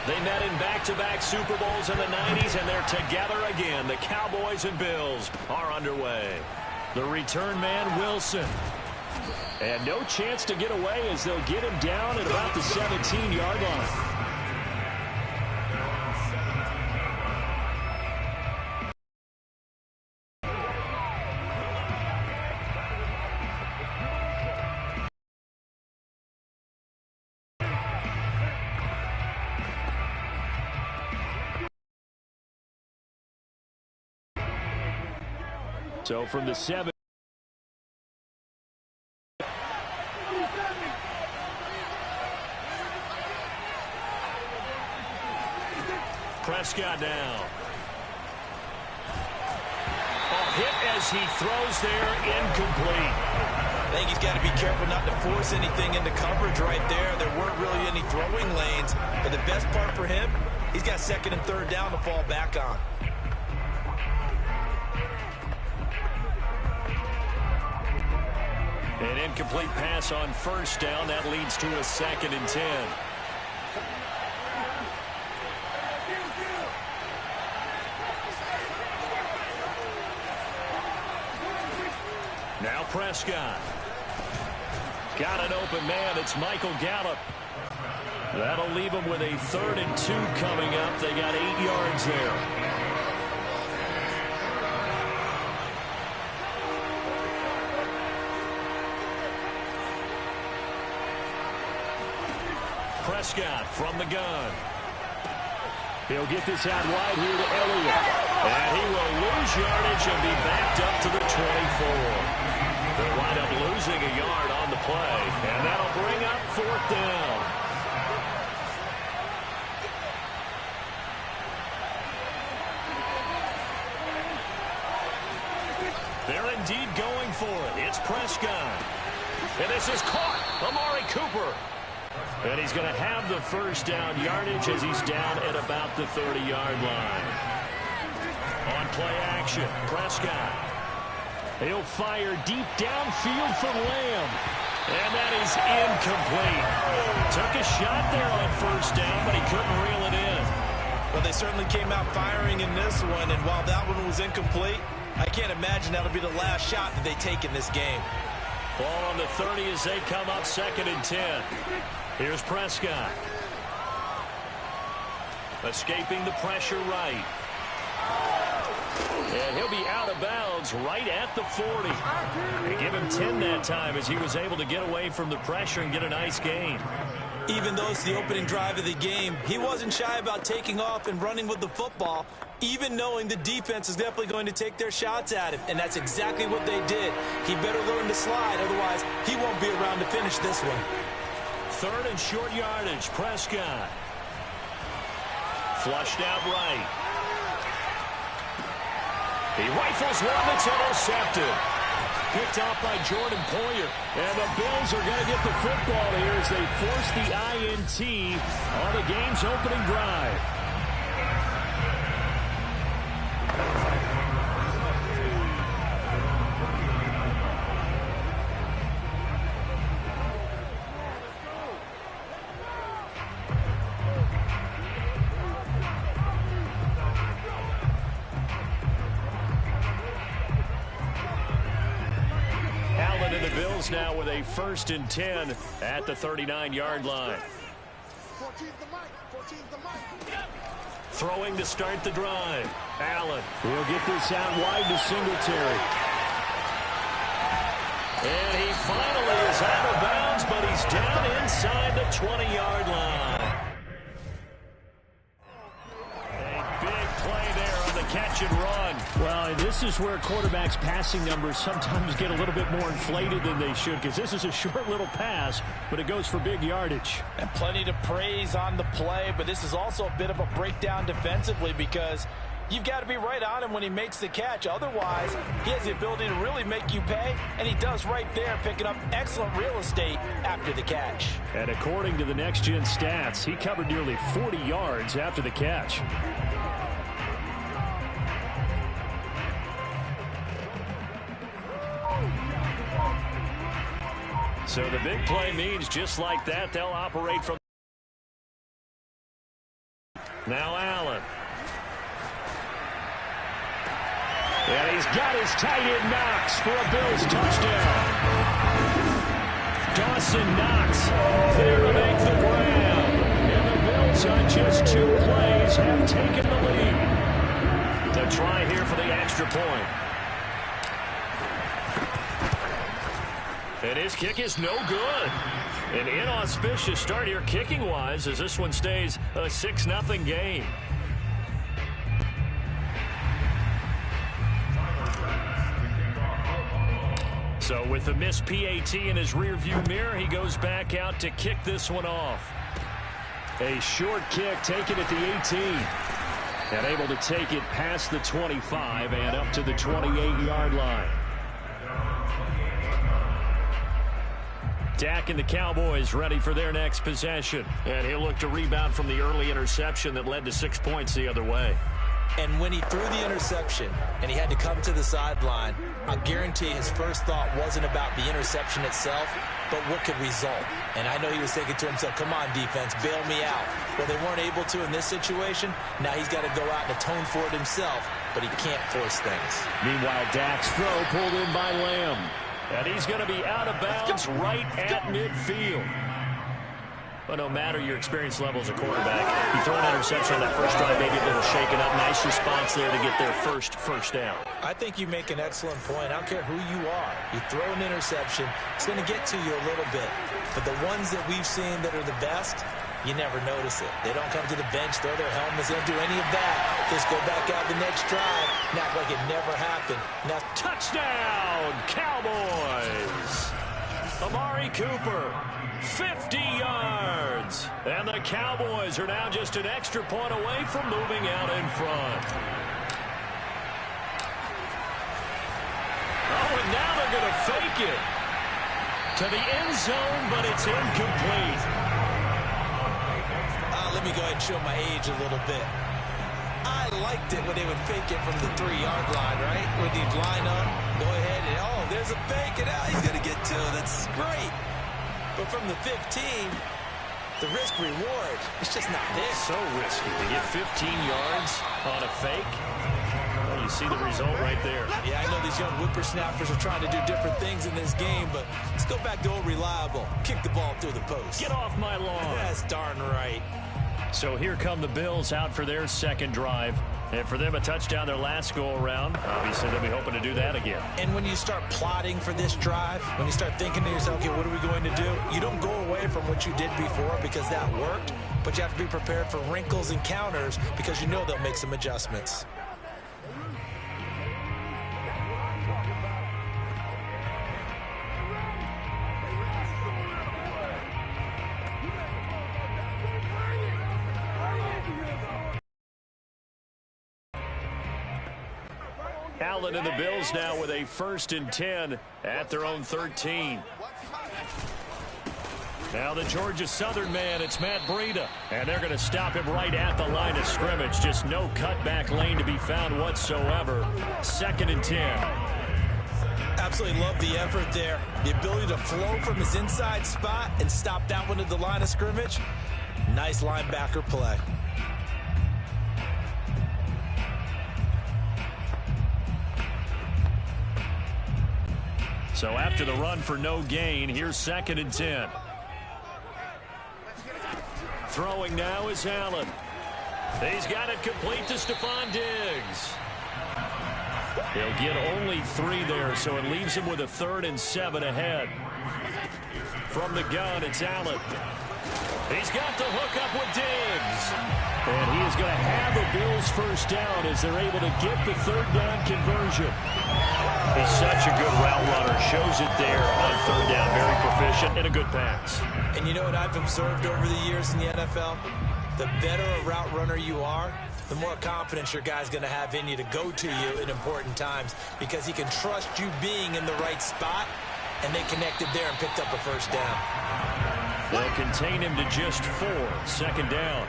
They met in back-to-back Super Bowls in the 90s, and they're together again. The Cowboys and Bills are underway. The return man, Wilson. And no chance to get away as they'll get him down at about the 17-yard line. So from the 7. Prescott down. A hit as he throws there, incomplete. I think he's got to be careful not to force anything into coverage right there. There weren't really any throwing lanes, but the best part for him, he's got second and third down to fall back on. An incomplete pass on first down. That leads to a 2nd and 10. Now Prescott. Got an open man. It's Michael Gallup. That'll leave him with a 3rd and 2 coming up. They got 8 yards there. Prescott from the gun. He'll get this out wide here to Elliott. And he will lose yardage and be backed up to the 24. They'll wind up losing a yard on the play. And that'll bring up 4th down. They're indeed going for it. It's Prescott. And this is caught. Amari Cooper. And he's going to have the first down yardage as he's down at about the 30-yard line. On play action, Prescott. He'll fire deep downfield for Lamb. And that is incomplete. Took a shot there on first down, but he couldn't reel it in. Well, they certainly came out firing in this one, and while that one was incomplete, I can't imagine that'll be the last shot that they take in this game. Ball on the 30 as they come up 2nd and 10. Here's Prescott. Escaping the pressure right. And he'll be out of bounds right at the 40. They give him 10 that time as he was able to get away from the pressure and get a nice gain. Even though it's the opening drive of the game, he wasn't shy about taking off and running with the football, even knowing the defense is definitely going to take their shots at him. And that's exactly what they did. He better learn to slide, otherwise he won't be around to finish this one. 3rd and short yardage, Prescott. Flushed out right. He rifles one that's intercepted. Picked off by Jordan Poyer. And the Bills are going to get the football here as they force the INT on the game's opening drive. Now with a 1st and 10 at the 39-yard line. Throwing to start the drive. Allen. He'll get this out wide to Singletary. And he finally is out of bounds, but he's down inside the 20-yard line. A big play there on the catch and run. Well, this is where quarterbacks' passing numbers sometimes get a little bit more inflated than they should, because this is a short little pass, but it goes for big yardage. And plenty to praise on the play, but this is also a bit of a breakdown defensively because you've got to be right on him when he makes the catch. Otherwise, he has the ability to really make you pay, and he does right there, picking up excellent real estate after the catch. And according to the next-gen stats, he covered nearly 40 yards after the catch. So the big play means just like that, they'll operate from Now Allen. And he's got his tight end Knox for a Bills touchdown. Dawson Knox there to make the grab. And the Bills on just 2 plays have taken the lead. To try here for the extra point. And his kick is no good. An inauspicious start here kicking-wise as this one stays a 6-0 game. So with the missed PAT in his rearview mirror, he goes back out to kick this one off. A short kick taken at the 18. And able to take it past the 25 and up to the 28-yard line. Dak and the Cowboys ready for their next possession. And he'll look to rebound from the early interception that led to 6 points the other way. And when he threw the interception and he had to come to the sideline, I guarantee his first thought wasn't about the interception itself, but what could result. And I know he was thinking to himself, come on, defense, bail me out. Well, they weren't able to in this situation. Now he's got to go out and atone for it himself, but he can't force things. Meanwhile, Dak's throw pulled in by Lamb. And he's going to be out of bounds right at midfield. But no matter your experience level as a quarterback, you throw an interception on that first drive, maybe a little shaken up. Nice response there to get their first down. I think you make an excellent point. I don't care who you are. You throw an interception, it's going to get to you a little bit. But the ones that we've seen that are the best, you never notice it. They don't come to the bench, throw their helmets, they don't do any of that. Just go back out the next drive and act like it never happened. Now, touchdown, Cowboys! Amari Cooper, 50 yards. And the Cowboys are now just an extra point away from moving out in front. Oh, and now they're going to fake it to the end zone, but it's incomplete. Let me go ahead and show my age a little bit. I liked it when they would fake it from the 3-yard line, right? When they'd line up, go ahead, and oh, there's a fake, and now he's going to get 2. That's great. But from the 15, the risk-reward, it's just not there. So risky to get 15 yards on a fake. Well, you see the result right there. Yeah, I know these young whippersnappers are trying to do different things in this game, but let's go back to old reliable. Kick the ball through the post. Get off my lawn. That's darn right. So here come the Bills out for their second drive. And for them, a touchdown their last go-around. Obviously, they'll be hoping to do that again. And when you start plotting for this drive, when you start thinking to yourself, okay, what are we going to do? You don't go away from what you did before because that worked, but you have to be prepared for wrinkles and counters because you know they'll make some adjustments. Allen and the Bills now with a 1st and 10 at their own 13. Now the Georgia Southern man, it's Matt Breida. And they're going to stop him right at the line of scrimmage. Just no cutback lane to be found whatsoever. 2nd and 10. Absolutely love the effort there. The ability to flow from his inside spot and stop that one at the line of scrimmage. Nice linebacker play. So after the run for no gain, here's 2nd and 10. Throwing now is Allen. He's got it complete to Stephon Diggs. He'll get only 3 there, so it leaves him with a 3rd and 7 ahead. From the gun, it's Allen. He's got the hook up with Diggs. And he is going to have the Bills' first down as they're able to get the 3rd down conversion. He's such a good route runner. Shows it there on 3rd down. Very proficient and a good pass. And you know what I've observed over the years in the NFL? The better a route runner you are, the more confidence your guy's going to have in you to go to you in important times because he can trust you being in the right spot, and they connected there and picked up a first down. They'll contain him to just 4. 2nd down.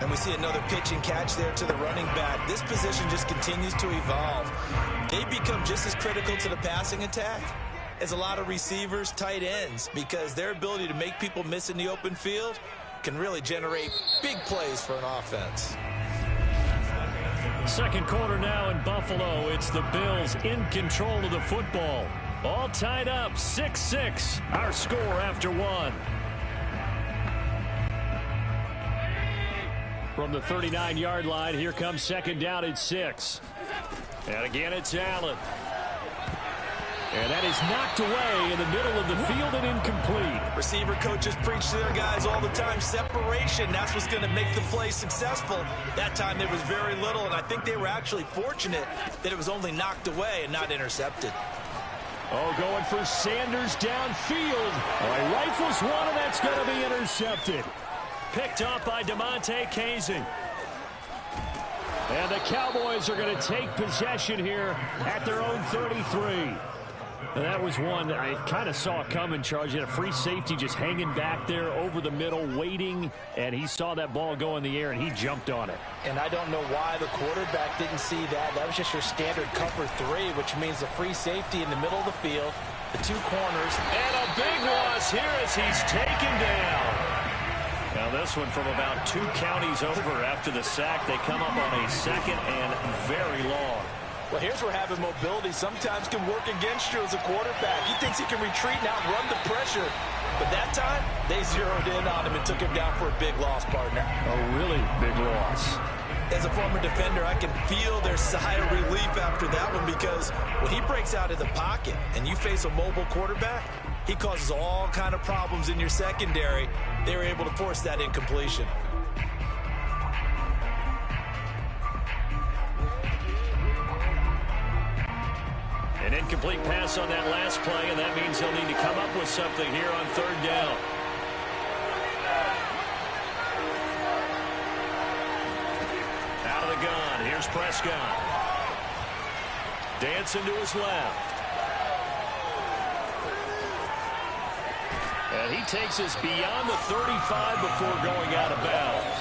And we see another pitch and catch there to the running back. This position just continues to evolve. They become just as critical to the passing attack as a lot of receivers, tight ends, because their ability to make people miss in the open field can really generate big plays for an offense. Second quarter now in Buffalo. It's the Bills in control of the football. All tied up, 6-6. Our score after one. From the 39-yard line, here comes second down at 6. And again, it's Allen. And that is knocked away in the middle of the field and incomplete. Receiver coaches preach to their guys all the time. Separation, that's what's going to make the play successful. That time there was very little, and I think they were actually fortunate that it was only knocked away and not intercepted. Oh, going for Sanders downfield. Oh, he rifles one, and that's going to be intercepted. Picked up by DeMonte Casey. And the Cowboys are going to take possession here at their own 33. And that was one I kind of saw coming, Charles. You had a free safety just hanging back there over the middle, waiting, and he saw that ball go in the air, and he jumped on it. And I don't know why the quarterback didn't see that. That was just your standard cover 3, which means the free safety in the middle of the field, the two corners. And a big loss here as he's taken down. Now this one from about 2 counties over after the sack. They come up on a second and very long. Well, here's where having mobility sometimes can work against you as a quarterback. He thinks he can retreat and outrun the pressure. But that time, they zeroed in on him and took him down for a big loss, partner. A really big loss. As a former defender, I can feel their sigh of relief after that one, because when he breaks out of the pocket and you face a mobile quarterback, he causes all kind of problems in your secondary. They were able to force that incompletion. An incomplete pass on that last play, and that means he'll need to come up with something here on third down. Out of the gun, here's Prescott. Dancing to his left. And he takes us beyond the 35 before going out of bounds.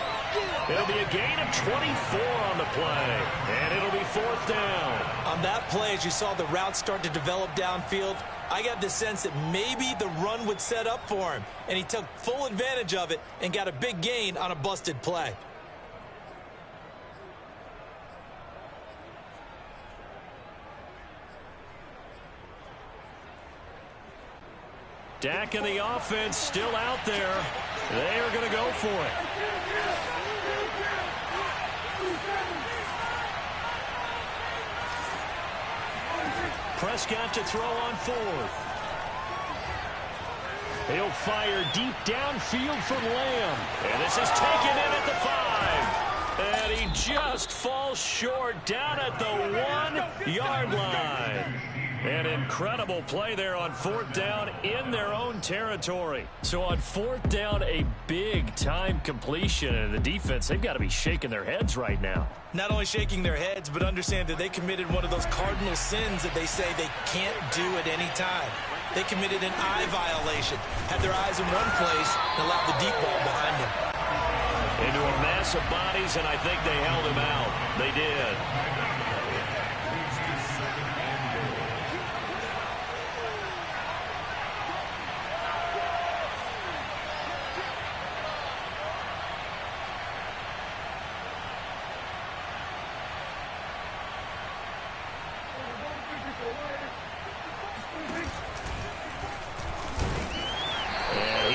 It'll be a gain of 24 on the play, and it'll be fourth down. On that play, as you saw the route start to develop downfield, I got the sense that maybe the run would set up for him, and he took full advantage of it and got a big gain on a busted play. Dak and the offense still out there. They are going to go for it. Prescott to throw on fourth. He'll fire deep downfield from Lamb. And this is taken in at the 5. And he just falls short down at the 1-yard line. An incredible play there on fourth down in their own territory. So on fourth down, a big-time completion. And the defense, they've got to be shaking their heads right now. Not only shaking their heads, but understand that they committed one of those cardinal sins that they say they can't do at any time. They committed an eye violation, had their eyes in one place, and allowed the deep ball behind them. Into a mass of bodies, and I think they held him out. They did.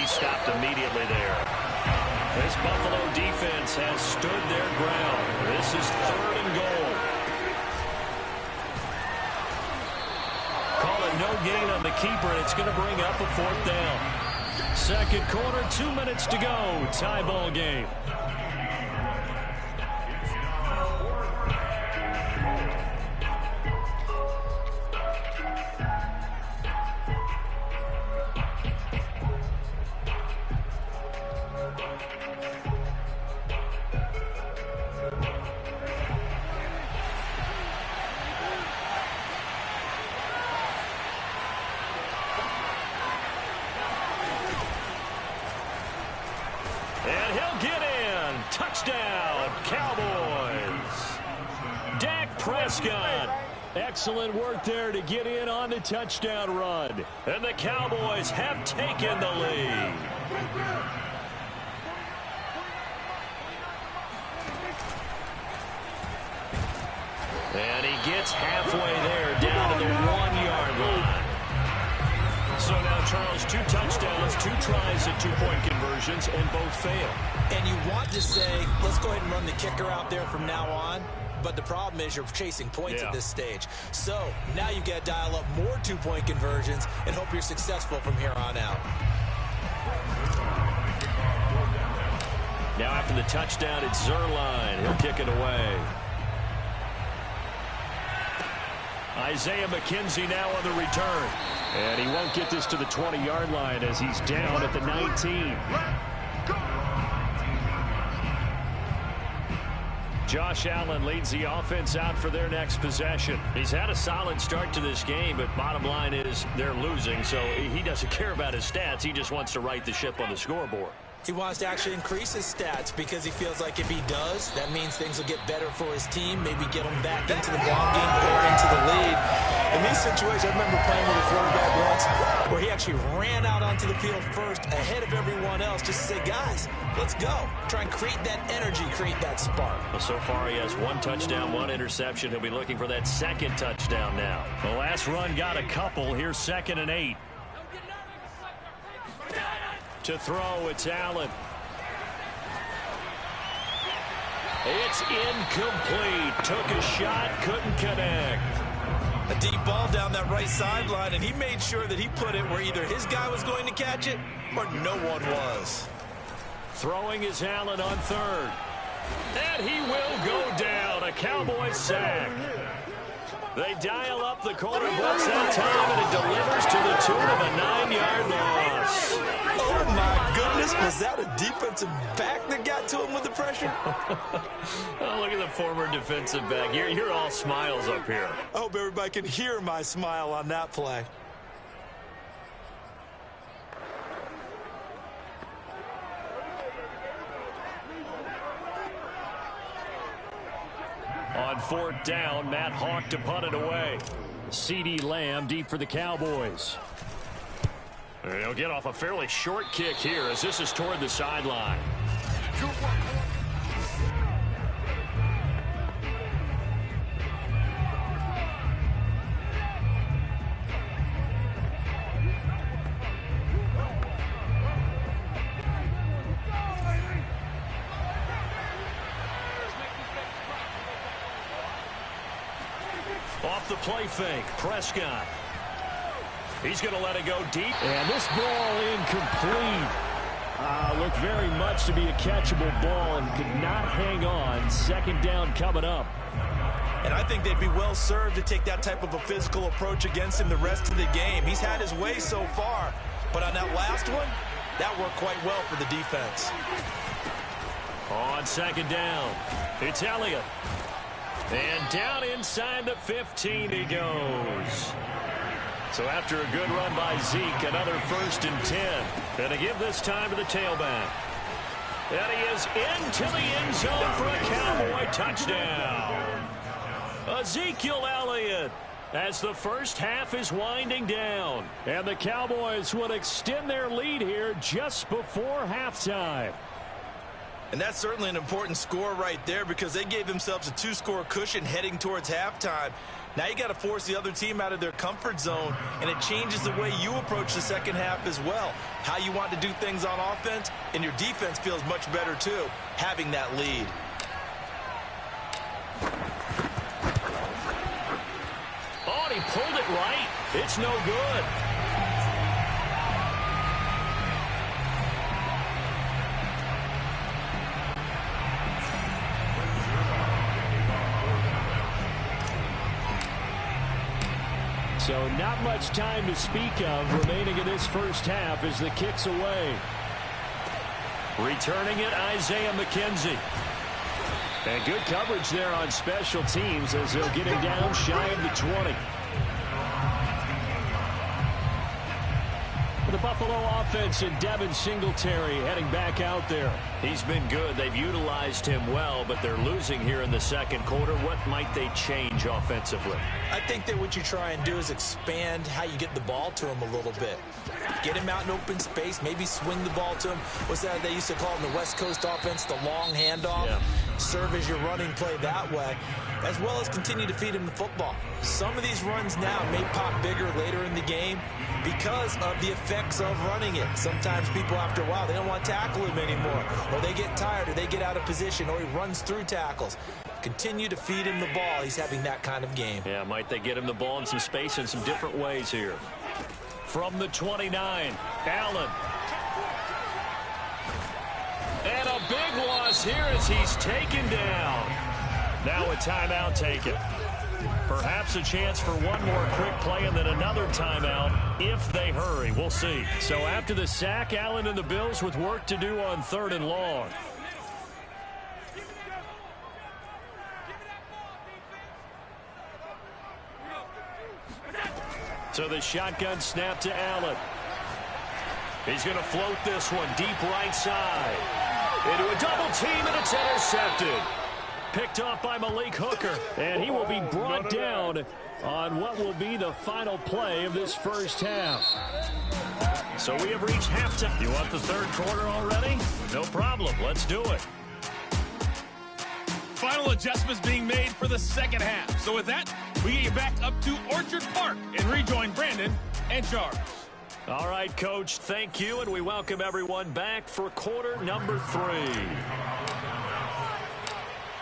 Stopped immediately there. This Buffalo defense has stood their ground. This is third and goal. Call it no gain on the keeper, and it's going to bring up a fourth down. Second quarter, 2 minutes to go. Tie ball game. And he'll get in. Touchdown, Cowboys. Dak Prescott. Excellent work there to get in on the touchdown run. And the Cowboys have taken the lead. has 2 tries at 2-point conversions, and both fail. And you want to say, let's go ahead and run the kicker out there from now on. But the problem is you're chasing points at this stage. So now you've got to dial up more 2-point conversions and hope you're successful from here on out. Now after the touchdown, it's Zerline. He'll kick it away. Isaiah McKenzie now on the return. And he won't get this to the 20-yard line as he's down at the 19. Josh Allen leads the offense out for their next possession. He's had a solid start to this game, but bottom line is they're losing, so he doesn't care about his stats. He just wants to right the ship on the scoreboard. He wants to actually increase his stats because he feels like if he does, that means things will get better for his team, maybe get him back into the ball game or into the lead. In these situations, I remember playing with a quarterback once where he actually ran out onto the field first ahead of everyone else just to say, guys, let's go. Try and create that energy, create that spark. Well, so far he has 1 touchdown, 1 interception. He'll be looking for that 2nd touchdown now. The last run got a couple. Here's 2nd and 8. To throw, it's Allen. It's incomplete. Took a shot, couldn't connect. A deep ball down that right sideline, and he made sure that he put it where either his guy was going to catch it or no one was. Throwing is Allen on 3rd. And he will go down. A Cowboys sack. They dial up the corner blitz that time, and it delivers to the tune of a 9-yard loss. Oh, my goodness. Was that a defensive back that got to him with the pressure? Oh, look at the former defensive back. You're all smiles up here. I hope everybody can hear my smile on that play. On 4th down, Matt Hawk to punt it away. CeeDee Lamb deep for the Cowboys. He'll get off a fairly short kick here as this is toward the sideline. Off the play fake, Prescott. He's going to let it go deep. And this ball incomplete. Looked very much to be a catchable ball and could not hang on. 2nd down coming up. And I think they'd be well served to take that type of a physical approach against him the rest of the game. He's had his way so far. But on that last one, that worked quite well for the defense. On 2nd down, it's Elliott. And down inside the 15 he goes. So after a good run by Zeke, another 1st and 10. And to give this time to the tailback. And he is into the end zone for a Cowboy touchdown. Ezekiel Elliott as the first half is winding down. And the Cowboys would extend their lead here just before halftime. And that's certainly an important score right there because they gave themselves a 2-score cushion heading towards halftime. Now you got to force the other team out of their comfort zone, and it changes the way you approach the second half as well. How you want to do things on offense, and your defense feels much better too, having that lead. Oh, and he pulled it right. It's no good. So not much time to speak of remaining in this first half as the kick's away. Returning it, Isaiah McKenzie. And good coverage there on special teams as they'll get him down shy of the 20. The Buffalo offense and Devin Singletary heading back out there. He's been good. They've utilized him well, but they're losing here in the second quarter. What might they change offensively? I think that what you try and do is expand how you get the ball to him a little bit. Get him out in open space, maybe swing the ball to him. What's that they used to call in the West Coast offense, the long handoff? Yeah. Serve as your running play that way. as well as continue to feed him the football. Some of these runs now may pop bigger later in the game because of the effects of running it. Sometimes people, after a while, they don't want to tackle him anymore, or they get tired, or they get out of position, or he runs through tackles. Continue to feed him the ball. He's having that kind of game. Yeah, might they get him the ball in some space in some different ways here. From the 29, Allen. And a big loss here as he's taken down. Now a timeout taken. Perhaps a chance for one more quick play and then another timeout if they hurry. We'll see. So after the sack, Allen and the Bills with work to do on 3rd and long. So the shotgun snap to Allen. He's going to float this one deep right side. Into a double team, and it's intercepted. Picked off by Malik Hooker, and he will be brought down on what will be the final play of this first half. So we have reached halftime. You want the 3rd quarter already? No problem. Let's do it. Final adjustments being made for the 2nd half. So with that, we get you back up to Orchard Park and rejoin Brandon and Charles. All right, Coach, thank you, and we welcome everyone back for quarter number 3.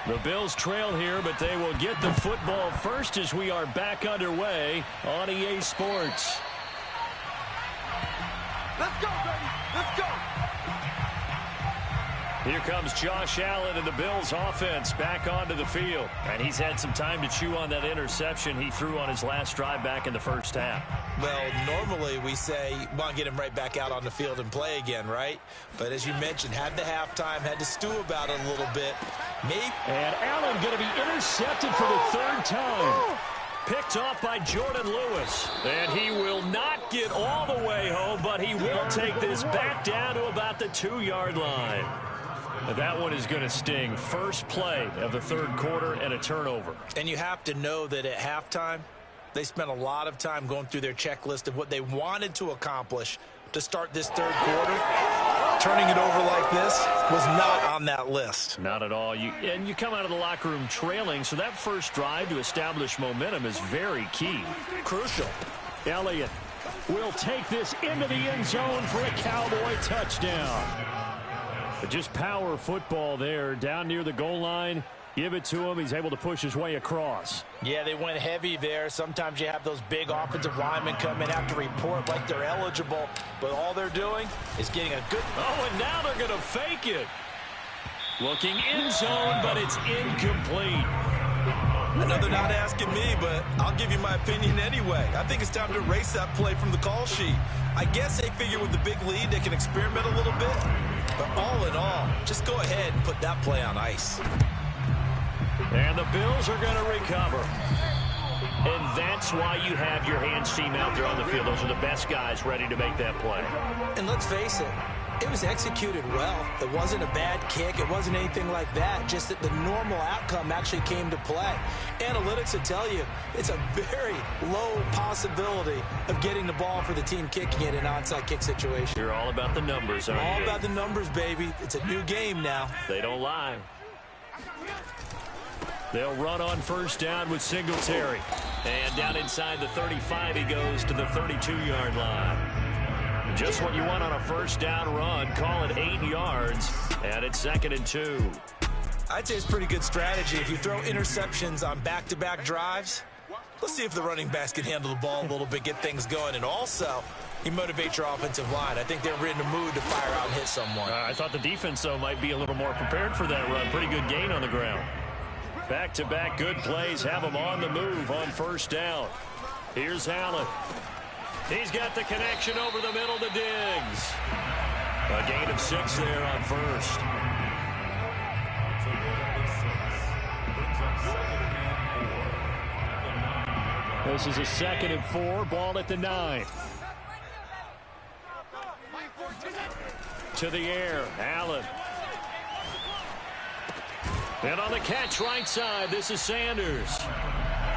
The Bills trail here, but they will get the football first as we are back underway on EA Sports. Let's go, baby. Let's go. Here comes Josh Allen and the Bills offense back onto the field. And he's had some time to chew on that interception he threw on his last drive back in the first half. Well, normally we say, want to get him right back out on the field and play again, right? But as you mentioned, had the halftime, had to stew about it a little bit. Maybe. And Allen going to be intercepted for the 3rd time. Picked off by Jordan Lewis. And he will not get all the way home, but he will take this back down to about the 2-yard line. That one is going to sting. First play of the 3rd quarter and a turnover. And you have to know that at halftime, they spent a lot of time going through their checklist of what they wanted to accomplish to start this 3rd quarter. Turning it over like this was not on that list. Not at all. And you come out of the locker room trailing, so that first drive to establish momentum is very key. Crucial. Elliott will take this into the end zone for a Cowboy touchdown. But just power football there down near the goal line. Give it to him. He's able to push his way across. Yeah, they went heavy there. Sometimes you have those big offensive linemen come in, have to report like they're eligible. But all they're doing is getting a good... Oh, and now they're going to fake it. Looking end zone, but it's incomplete. I know they're not asking me, but I'll give you my opinion anyway. I think it's time to erase that play from the call sheet. I guess they figure with the big lead, they can experiment a little bit. But all in all, just go ahead and put that play on ice. And the Bills are going to recover. And that's why you have your hands team out there on the field. Those are the best guys ready to make that play. And let's face it, it was executed well. It wasn't a bad kick. It wasn't anything like that. Just that the normal outcome actually came to play. Analytics will tell you it's a very low possibility of getting the ball for the team kicking it in an onside kick situation. You're all about the numbers, aren't you? All about the numbers, baby. It's a new game now. They don't lie. They'll run on first down with Singletary. And down inside the 35, he goes to the 32-yard line. Just what you want on a first down run. Call it 8 yards, and it's 2nd and 2. I'd say it's pretty good strategy. If you throw interceptions on back-to-back drives, let's see if the running backs can handle the ball a little bit, get things going. And also, you motivate your offensive line. I think they're in the mood to fire out and hit someone. I thought the defense, though, might be a little more prepared for that run. Pretty good gain on the ground. Back-to-back good plays have them on the move on first down. Here's Allen. He's got the connection over the middle to Diggs. A gain of 6 there on first. This is a 2nd and 4. Ball at the 9. To the air. Allen. And on the catch right side, this is Sanders.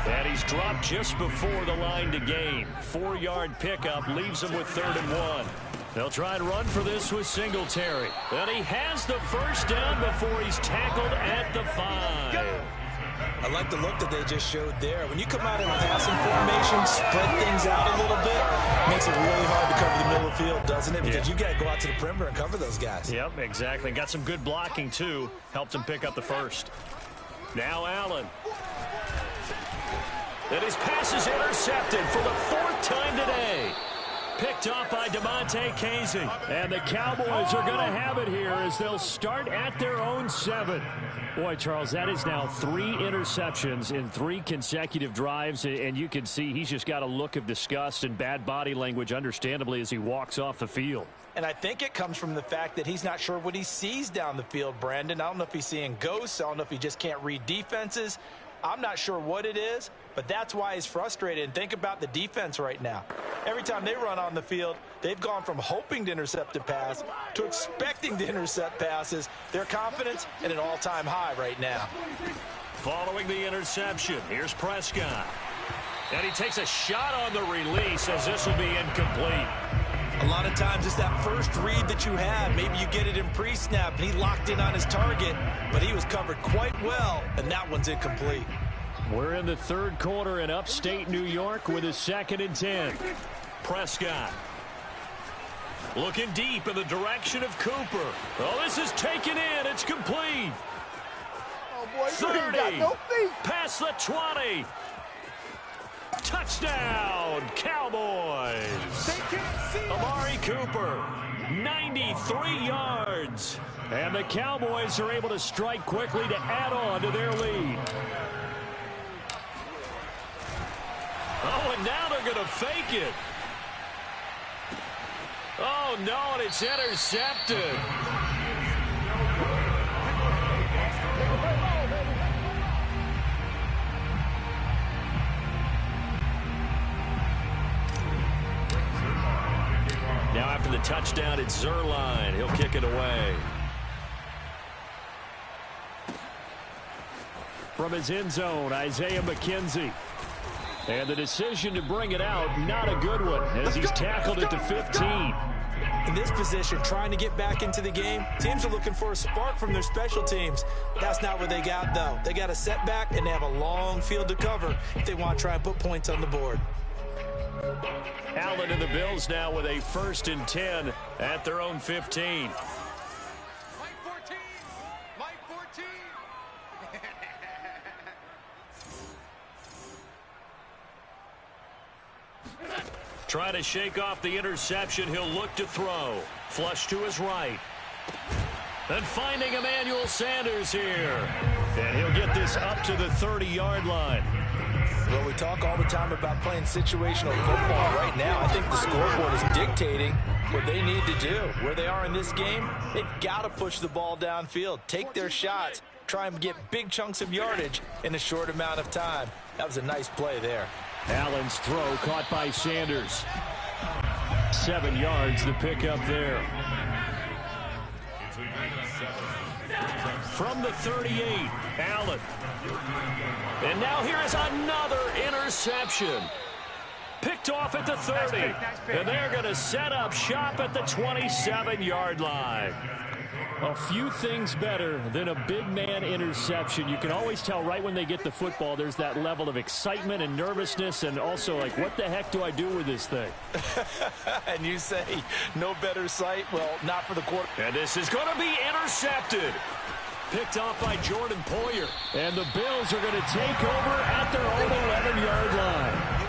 And he's dropped just before the line to gain. 4-yard pickup leaves him with 3rd and 1. They'll try and run for this with Singletary. And he has the first down before he's tackled at the 5. I like the look that they just showed there. When you come out in a passing formation, spread things out a little bit, makes it really hard to cover the middle of the field, doesn't it? Because you got to go out to the perimeter and cover those guys. Yep, exactly. Got some good blocking, too. Helped him pick up the first. Now Allen. And his pass is intercepted for the 4th time today. Picked off by DeMonte Casey. And the Cowboys are going to have it here as they'll start at their own 7. Boy, Charles, that is now 3 interceptions in 3 consecutive drives. And you can see he's just got a look of disgust and bad body language, understandably, as he walks off the field. And I think it comes from the fact that he's not sure what he sees down the field, Brandon. I don't know if he's seeing ghosts. I don't know if he just can't read defenses. I'm not sure what it is, but that's why he's frustrated. And think about the defense right now. Every time they run on the field, they've gone from hoping to intercept a pass to expecting to intercept passes. Their confidence at an all-time high right now. Following the interception, here's Prescott. And he takes a shot on the release as this will be incomplete. A lot of times it's that first read that you have. Maybe you get it in pre-snap, and he locked in on his target, but he was covered quite well, and that one's incomplete. We're in the 3rd quarter in upstate New York with a 2nd and 10. Prescott. Looking deep in the direction of Cooper. Oh, this is taken in. It's complete. Oh, boy, 30. got no feet. Past the 20. Touchdown, Cowboys. Amari Cooper, 93 yards. And the Cowboys are able to strike quickly to add on to their lead. Oh, and now they're going to fake it. Oh, no, and it's intercepted. Now after the touchdown, it's Zerline. He'll kick it away. From his end zone, Isaiah McKenzie. And the decision to bring it out, not a good one, as he's tackled at the 15. In this position, trying to get back into the game, teams are looking for a spark from their special teams. That's not what they got, though. They got a setback, and they have a long field to cover if they want to try and put points on the board. Allen and the Bills now with a 1st and 10 at their own 15. Mike 14. Mike 14. Trying to shake off the interception. He'll look to throw. Flush to his right. And finding Emmanuel Sanders here. And he'll get this up to the 30-yard line. Well, we talk all the time about playing situational football. Right now, I think the scoreboard is dictating what they need to do. Where they are in this game, they've got to push the ball downfield, take their shots, try and get big chunks of yardage in a short amount of time. That was a nice play there. Allen's throw caught by Sanders. 7 yards, the pickup there. From the 38, Allen. And now here is another interception. Picked off at the 30. And they're going to set up shop at the 27-yard line. A few things better than a big man interception. You can always tell right when they get the football, there's that level of excitement and nervousness, and also like, what the heck do I do with this thing? And you say, no better sight? Well, not for the quarter. And this is going to be intercepted. Picked off by Jordan Poyer. And the Bills are going to take over at their own 11-yard line.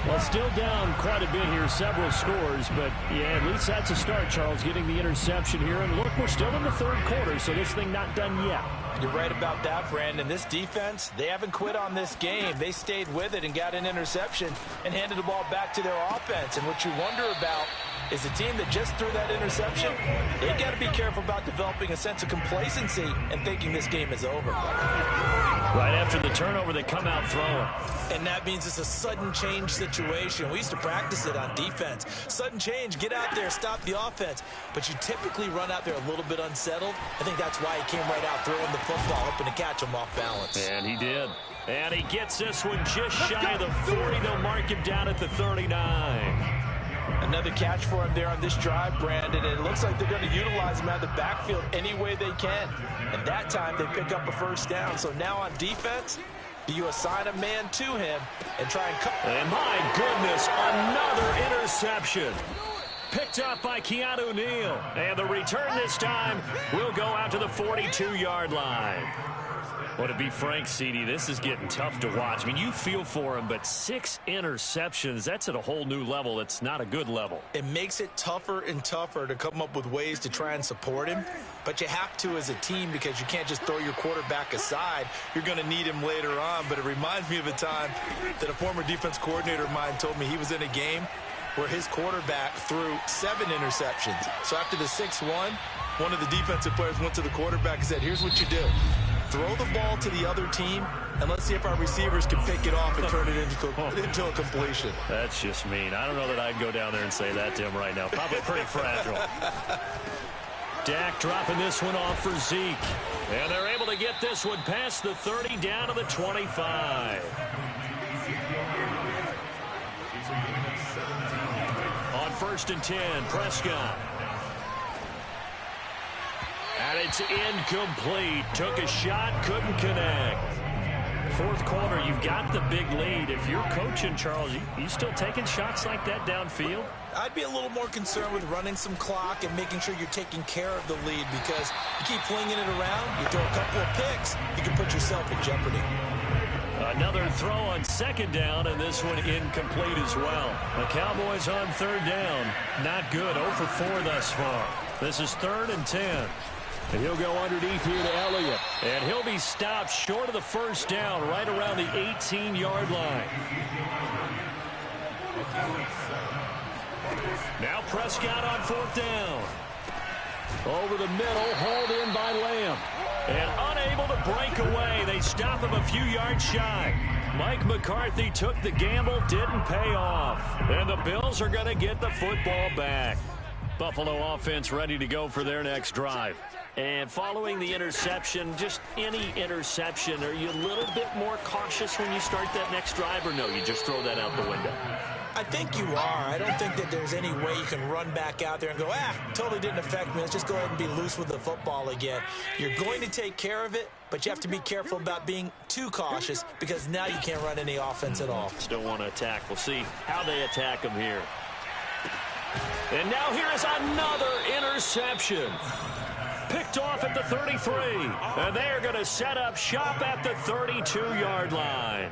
Well, still down quite a bit here, several scores, but yeah, at least that's a start, Charles, getting the interception here. And look, we're still in the 3rd quarter, so this thing not done yet. You're right about that, Brandon. This defense, they haven't quit on this game. They stayed with it and got an interception and handed the ball back to their offense. And what you wonder about is the team that just threw that interception, they got to be careful about developing a sense of complacency and thinking this game is over. Right after the turnover, they come out throwing. And that means it's a sudden change situation. We used to practice it on defense. Sudden change, get out there, stop the offense. But you typically run out there a little bit unsettled. I think that's why he came right out throwing the football, hoping to catch him off balance. And he did. And he gets this one just shy of the 40. They'll mark him down at the 39. And Another catch for him there on this drive, Brandon. And it looks like they're going to utilize him out of the backfield any way they can. And that time they pick up a first down. So now on defense, do you assign a man to him and try and cut? And my goodness, another interception. Picked up by Keanu Neal. And the return this time will go out to the 42-yard line. Well, to be frank, CD, this is getting tough to watch. I mean, you feel for him, but 6 interceptions, that's at a whole new level. It's not a good level. It makes it tougher and tougher to come up with ways to try and support him. But you have to as a team because you can't just throw your quarterback aside. You're going to need him later on. But it reminds me of a time that a former defense coordinator of mine told me he was in a game where his quarterback threw 7 interceptions. So after the 6-1, one of the defensive players went to the quarterback and said, here's what you do. Throw the ball to the other team, and let's see if our receivers can pick it off and turn it into a completion. That's just mean. I don't know that I'd go down there and say that to him right now. Probably pretty fragile. Dak dropping this one off for Zeke. And they're able to get this one past the 30 down to the 25. On 1st and 10, Prescott. And it's incomplete. Took a shot, couldn't connect. 4th quarter, you've got the big lead. If you're coaching, Charles, you still taking shots like that downfield? I'd be a little more concerned with running some clock and making sure you're taking care of the lead because you keep flinging it around, you throw a couple of picks, you can put yourself in jeopardy. Another throw on 2nd down, and this one incomplete as well. The Cowboys on 3rd down. Not good. 0 for 4 thus far. This is 3rd and 10. And he'll go underneath here to Elliott. And he'll be stopped short of the 1st down, right around the 18-yard line. Now Prescott on 4th down. Over the middle, hauled in by Lamb. And unable to break away. They stop him a few yards shy. Mike McCarthy took the gamble, didn't pay off. And the Bills are going to get the football back. Buffalo offense ready to go for their next drive. And following the interception, just any interception, are you a little bit more cautious when you start that next drive, or no, you just throw that out the window? I think you are. I don't think that there's any way you can run back out there and go, totally didn't affect me. Let's just go ahead and be loose with the football again. You're going to take care of it, but you have to be careful about being too cautious because now you can't run any offense at all. Still want to attack. We'll see how they attack them here. And now here is another interception. Picked off at the 33. And they are going to set up shop at the 32-yard line.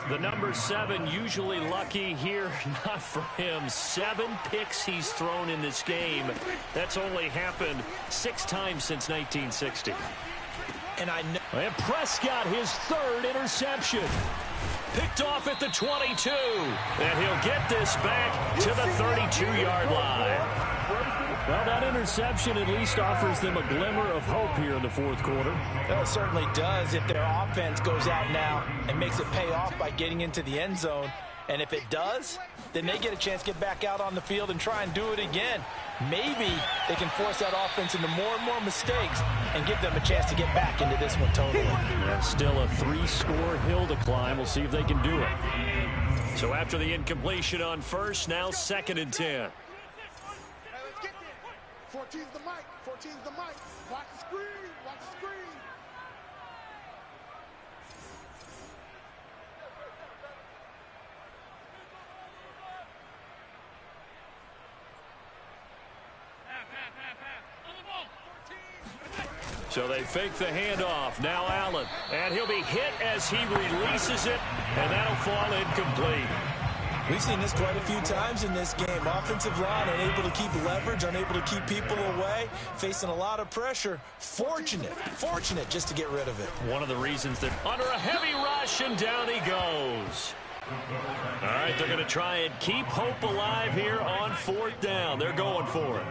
The number 7 usually lucky here. Not for him. 7 picks he's thrown in this game. That's only happened 6 times since 1960. And Prescott, his 3rd interception. Picked off at the 22. And he'll get this back to the 32-yard line. Well, that interception at least offers them a glimmer of hope here in the 4th quarter. Well, it certainly does if their offense goes out now and makes it pay off by getting into the end zone. And if it does, then they get a chance to get back out on the field and try and do it again. Maybe they can force that offense into more and more mistakes and give them a chance to get back into this one totally. That's still a 3-score hill to climb. We'll see if they can do it. So after the incompletion on 1st, now 2nd and 10. 14's the mic. 14's the mic. Watch the screen. Watch the screen. So they fake the handoff. Now Allen. And he'll be hit as he releases it. And that'll fall incomplete. We've seen this quite a few times in this game. Offensive line unable to keep leverage, unable to keep people away, facing a lot of pressure. Fortunate just to get rid of it. One of the reasons that under a heavy rush, and down he goes. All right, they're going to try and keep hope alive here on 4th down. They're going for it.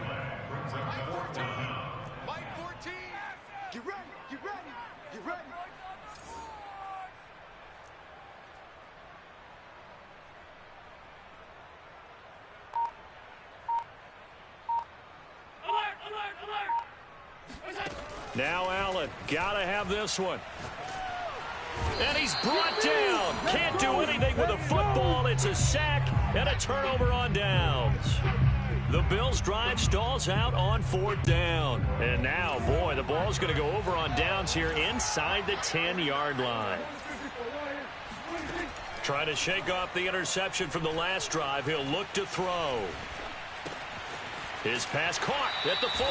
Mike 14. Get ready. Get ready. Get ready. Now Allen, gotta have this one. And he's brought down. Can't do anything with a football. It's a sack, And a turnover on downs. The Bills' drive stalls out on 4th down. And now, boy, the ball's going to go over on downs here inside the 10-yard line. Trying to shake off the interception from the last drive. He'll look to throw. His pass caught at the 4.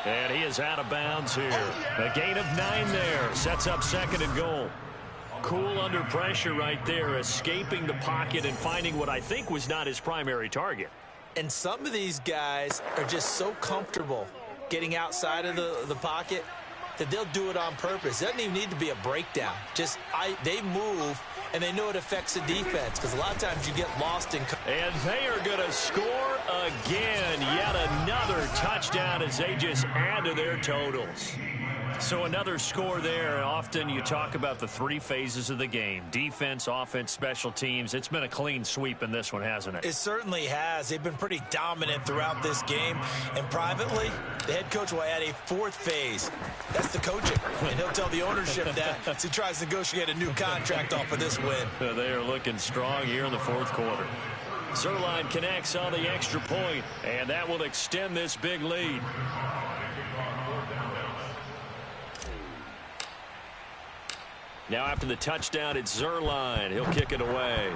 And he is out of bounds here. A gain of 9 there. Sets up 2nd and goal. Cool under pressure right there, escaping the pocket and finding what I think was not his primary target. And some of these guys are just so comfortable getting outside of the pocket that they'll do it on purpose. It doesn't even need to be a breakdown. They move, and they know it affects the defense because a lot of times you get lost in. And they are going to score again. Yet another touchdown as they just add to their totals. So another score there. Often you talk about the 3 phases of the game. Defense, offense, special teams. It's been a clean sweep in this one, hasn't it? It certainly has. They've been pretty dominant throughout this game. And privately, the head coach will add a 4th phase. That's the coaching. And he'll tell the ownership that as he tries to negotiate a new contract off of this win. They are looking strong here in the 4th quarter. Zerline connects on the extra point, and that will extend this big lead. Now after the touchdown, it's Zerline. He'll kick it away.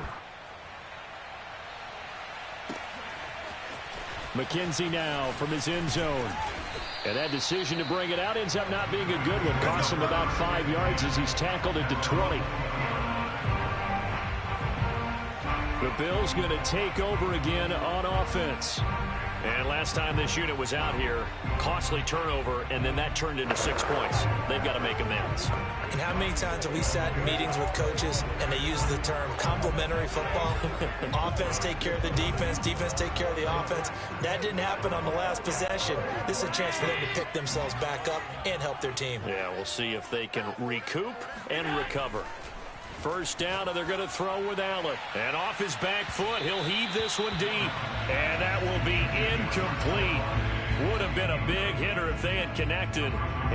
McKenzie now from his end zone. And that decision to bring it out ends up not being a good one. Costs him about 5 yards as he's tackled at the 20. The Bills going to take over again on offense. And last time this unit was out here, costly turnover, and then that turned into 6 points. They've got to make amends. And how many times have we sat in meetings with coaches and they use the term complementary football? Offense take care of the defense, defense take care of the offense. That didn't happen on the last possession. This is a chance for them to pick themselves back up and help their team. Yeah, we'll see if they can recoup and recover. First down, and they're going to throw with Allen. And off his back foot, he'll heave this one deep. And that will be incomplete. Would have been a big hitter if they had connected.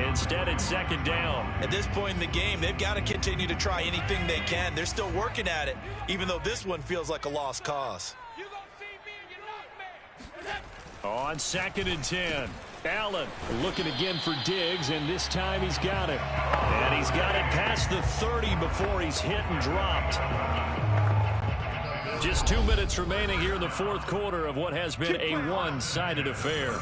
Instead, it's 2nd down. At this point in the game, they've got to continue to try anything they can. They're still working at it, even though this one feels like a lost cause. On 2nd and 10. Allen looking again for Diggs, and this time he's got it. And he's got it past the 30 before he's hit and dropped. Just 2 minutes remaining here in the 4th quarter of what has been a one-sided affair.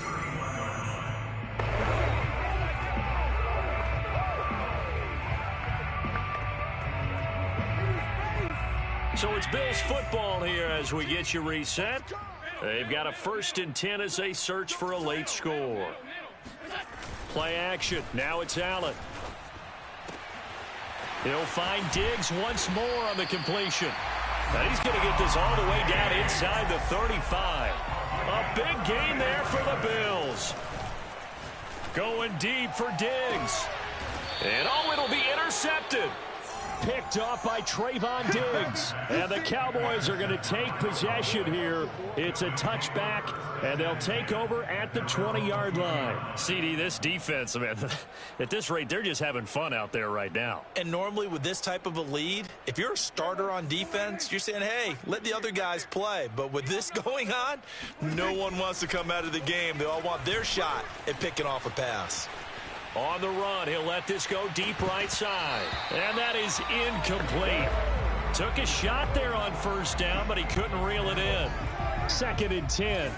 So it's Bills football here as we get you reset. They've got a 1st and 10 as they search for a late score. Play action. Now it's Allen. He'll find Diggs once more on the completion. And he's going to get this all the way down inside the 35. A big gain there for the Bills. Going deep for Diggs. And it'll be intercepted. Picked off by Trayvon Diggs. And the Cowboys are going to take possession here. It's a touchback, and they'll take over at the 20-yard line. CD, this defense, man, at this rate, they're just having fun out there right now. And normally with this type of a lead, if you're a starter on defense, you're saying, hey, let the other guys play. But with this going on, no one wants to come out of the game. They all want their shot at picking off a pass. On the run, he'll let this go deep right side. And that is incomplete. Took a shot there on 1st down, but he couldn't reel it in. 2nd and 10.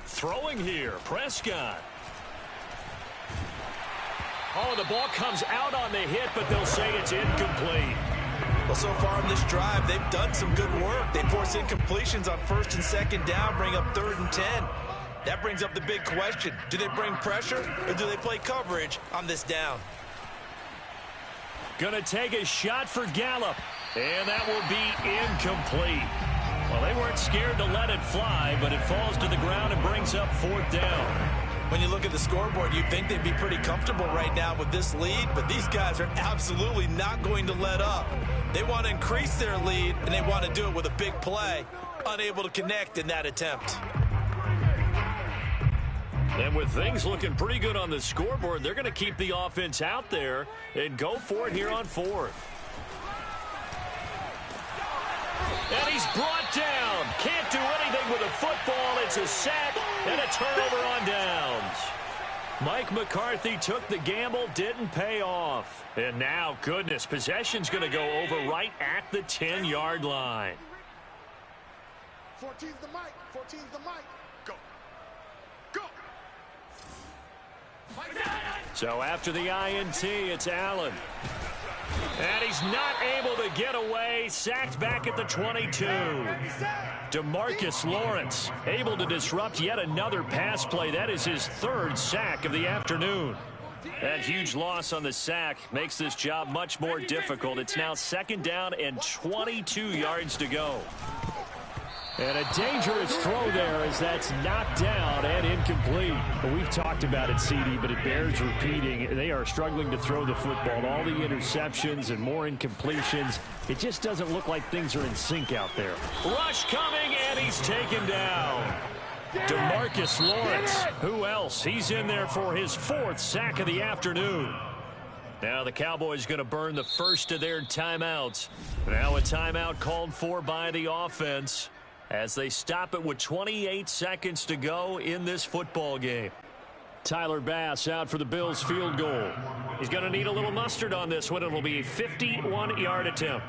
Throwing here, Prescott. Oh, the ball comes out on the hit, but they'll say it's incomplete. Well, so far in this drive, they've done some good work. They force incompletions on 1st and 2nd down, bring up 3rd and 10. That brings up the big question. Do they bring pressure, or do they play coverage on this down? Gonna take a shot for Gallup, and that will be incomplete. Well, they weren't scared to let it fly, but it falls to the ground and brings up 4th down. When you look at the scoreboard, you'd think they'd be pretty comfortable right now with this lead, but these guys are absolutely not going to let up. They want to increase their lead, and they want to do it with a big play. Unable to connect in that attempt. And with things looking pretty good on the scoreboard, they're going to keep the offense out there and go for it here on fourth. And he's brought down. Can't do anything with a football. It's a sack and a turnover on downs. Mike McCarthy took the gamble, didn't pay off. And now, goodness, possession's going to go over right at the 10-yard line. 14's the mic. 14's the mic. Go. Go. So after the INT, it's Allen. And he's not able to get away. Sacked back at the 22. DeMarcus Lawrence able to disrupt yet another pass play. That is his third sack of the afternoon. That huge loss on the sack makes this job much more difficult. It's now 2nd down and 22 yards to go. And a dangerous throw there as that's knocked down and incomplete. Well, we've talked about it, CD, but it bears repeating. They are struggling to throw the football. All the interceptions and more incompletions. It just doesn't look like things are in sync out there. Rush coming, and he's taken down. DeMarcus Lawrence. Who else? He's in there for his 4th sack of the afternoon. Now the Cowboys going to burn the first of their timeouts. Now a timeout called for by the offense, as they stop it with 28 seconds to go in this football game. Tyler Bass out for the Bills field goal. He's going to need a little mustard on this one. It'll be a 51-yard attempt.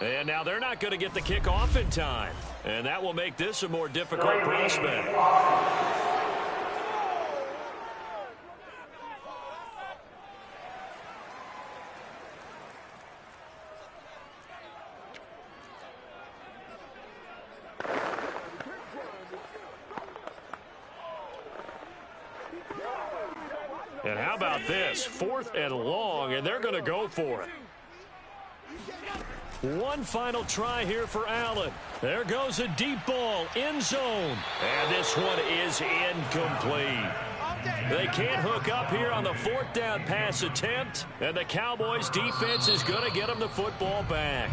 And now they're not going to get the kickoff in time. And that will make this a more difficult prospect. And how about this? 4th and long, and they're going to go for it. One final try here for Allen. There goes a deep ball, end zone. And this one is incomplete. They can't hook up here on the 4th down pass attempt. And the Cowboys defense is going to get them the football back.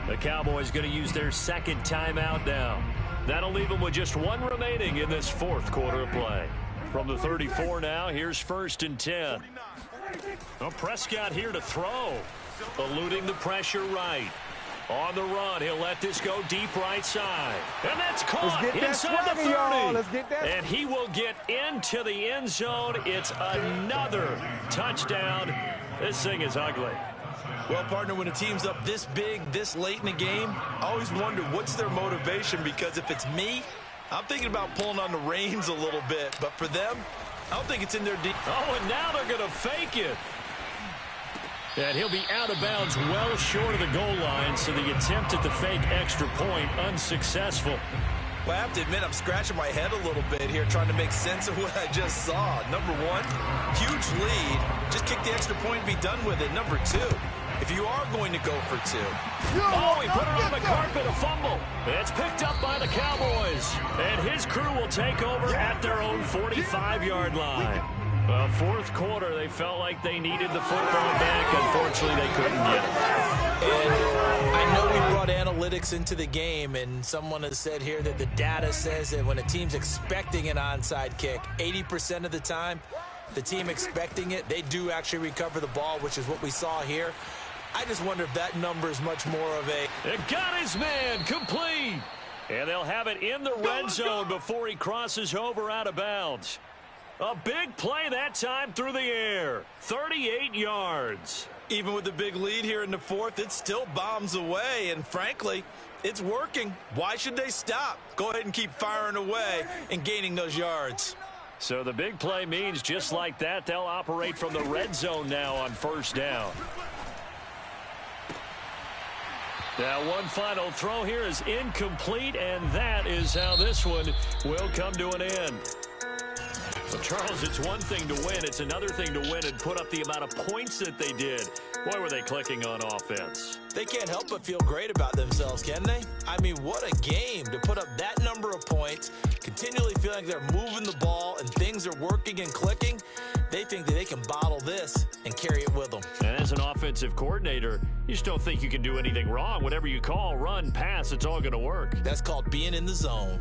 The Cowboys going to use their 2nd timeout now. That'll leave them with just one remaining in this 4th quarter of play. From the 34 now, here's 1st and 10. Well, Prescott here to throw. Eluding the pressure right. On the run, he'll let this go deep right side. And that's caught inside the 30. And he will get into the end zone. It's another touchdown. This thing is ugly. Well, partner, when a team's up this big, this late in the game, I always wonder what's their motivation, because if it's me, I'm thinking about pulling on the reins a little bit. But for them, I don't think it's in their deep. Oh, and now they're going to fake it. And he'll be out of bounds well short of the goal line, so the attempt at the fake extra point unsuccessful. Well, I have to admit, I'm scratching my head a little bit here trying to make sense of what I just saw. Number one, huge lead. Just kick the extra point and be done with it. Number two, if you are going to go for two. Oh, he put it on the carpet, a fumble. It's picked up by the Cowboys. And his crew will take over at their own 45-yard line. Well, 4th quarter, they felt like they needed the football back. Unfortunately, they couldn't get it. And I know we brought analytics into the game, and someone has said here that the data says that when a team's expecting an onside kick, 80% of the time, the team expecting it, they do actually recover the ball, which is what we saw here. I just wonder if that number is much more of a... It got his man complete. And they'll have it in the red zone before he crosses over out of bounds. A big play that time through the air. 38 yards. Even with the big lead here in the 4th, it still bombs away. And frankly, it's working. Why should they stop? Go ahead and keep firing away and gaining those yards. So the big play means just like that, they'll operate from the red zone now on 1st down. Now one final throw here is incomplete, and that is how this one will come to an end. Well, Charles, it's one thing to win. It's another thing to win and put up the amount of points that they did. Boy, were they clicking on offense. They can't help but feel great about themselves, can they? I mean, what a game to put up that number of points, continually feeling like they're moving the ball and things are working and clicking. They think that they can bottle this and carry it with them. And as an offensive coordinator, you just don't think you can do anything wrong. Whatever you call, run, pass, it's all going to work. That's called being in the zone.